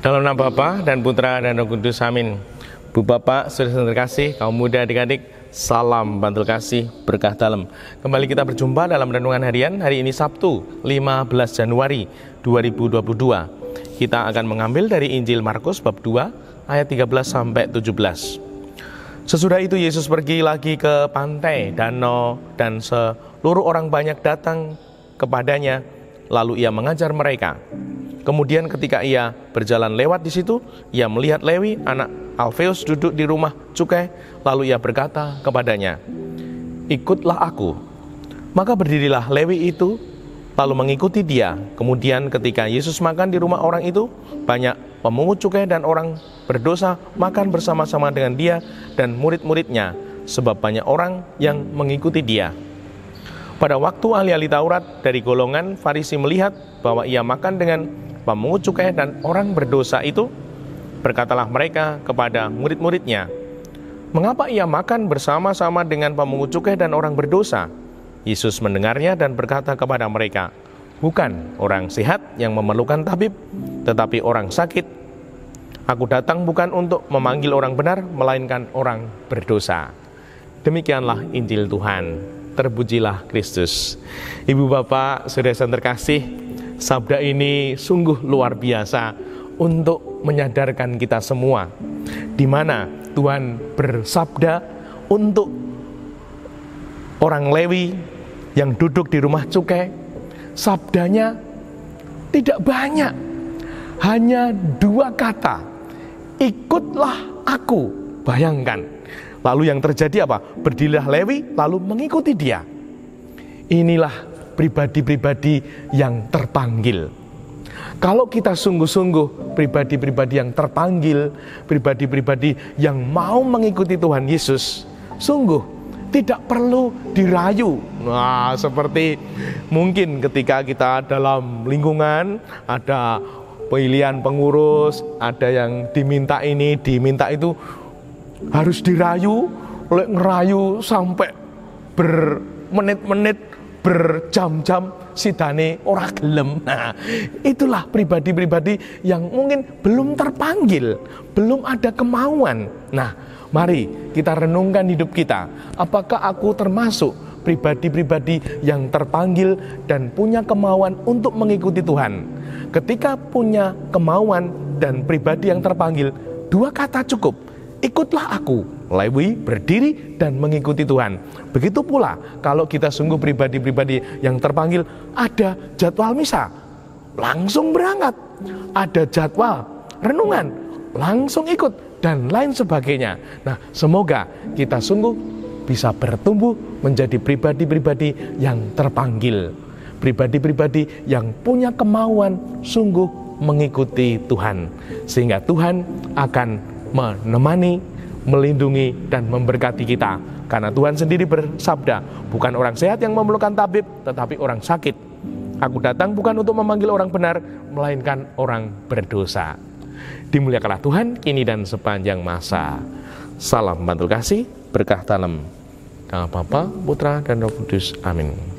Dalam nama Bapa dan Putra dan Roh Kudus, amin. Bu Bapak, saudara terkasih, kaum muda adik-adik, salam bantul kasih, berkah dalam. Kembali kita berjumpa dalam renungan harian hari ini Sabtu 15 Januari 2022. Kita akan mengambil dari Injil Markus bab 2 ayat 13 sampai 17. Sesudah itu Yesus pergi lagi ke pantai danau dan seluruh orang banyak datang kepadanya, lalu ia mengajar mereka. Kemudian ketika ia berjalan lewat di situ, ia melihat Lewi, anak Alfeus, duduk di rumah cukai. Lalu ia berkata kepadanya, "Ikutlah aku." Maka berdirilah Lewi itu, lalu mengikuti dia. Kemudian ketika Yesus makan di rumah orang itu, banyak pemungut cukai dan orang berdosa makan bersama-sama dengan dia dan murid-muridnya, sebab banyak orang yang mengikuti dia. Pada waktu ahli-ahli Taurat dari golongan Farisi melihat bahwa ia makan dengan pemungut cukai dan orang berdosa itu, berkatalah mereka kepada murid-muridnya, "Mengapa ia makan bersama-sama dengan pemungut cukai dan orang berdosa?" Yesus mendengarnya dan berkata kepada mereka, "Bukan orang sehat yang memerlukan tabib, tetapi orang sakit. Aku datang bukan untuk memanggil orang benar, melainkan orang berdosa." Demikianlah Injil Tuhan. Terpujilah Kristus. Ibu bapak, saudara terkasih, sabda ini sungguh luar biasa untuk menyadarkan kita semua, di mana Tuhan bersabda untuk orang Lewi yang duduk di rumah cukai. Sabdanya tidak banyak, hanya 2 kata, "Ikutlah aku." Bayangkan. Lalu yang terjadi apa? Berdirilah Lewi, lalu mengikuti dia. Inilah pribadi-pribadi yang terpanggil. Kalau kita sungguh-sungguh pribadi-pribadi yang terpanggil, pribadi-pribadi yang mau mengikuti Tuhan Yesus, sungguh tidak perlu dirayu. Nah, seperti mungkin ketika kita dalam lingkungan ada pilihan pengurus, ada yang diminta ini, diminta itu, harus dirayu, ngerayu sampai bermenit-menit, berjam-jam, sidane ora gelem. Nah, itulah pribadi-pribadi yang mungkin belum terpanggil, belum ada kemauan. Nah, mari kita renungkan hidup kita. Apakah aku termasuk pribadi-pribadi yang terpanggil dan punya kemauan untuk mengikuti Tuhan? Ketika punya kemauan dan pribadi yang terpanggil, 2 kata cukup. Ikutlah aku. Lewi berdiri dan mengikuti Tuhan. Begitu pula kalau kita sungguh pribadi-pribadi yang terpanggil, ada jadwal misa, langsung berangkat. Ada jadwal renungan, langsung ikut, dan lain sebagainya. Nah, semoga kita sungguh bisa bertumbuh menjadi pribadi-pribadi yang terpanggil, pribadi-pribadi yang punya kemauan sungguh mengikuti Tuhan, sehingga Tuhan akan menemani, melindungi, dan memberkati kita. Karena Tuhan sendiri bersabda, "Bukan orang sehat yang memerlukan tabib, tetapi orang sakit. Aku datang bukan untuk memanggil orang benar, melainkan orang berdosa." Dimuliakanlah Tuhan kini dan sepanjang masa. Salam bantul kasih, berkah dalam. Nama Bapa, Putra, dan Roh Kudus. Amin.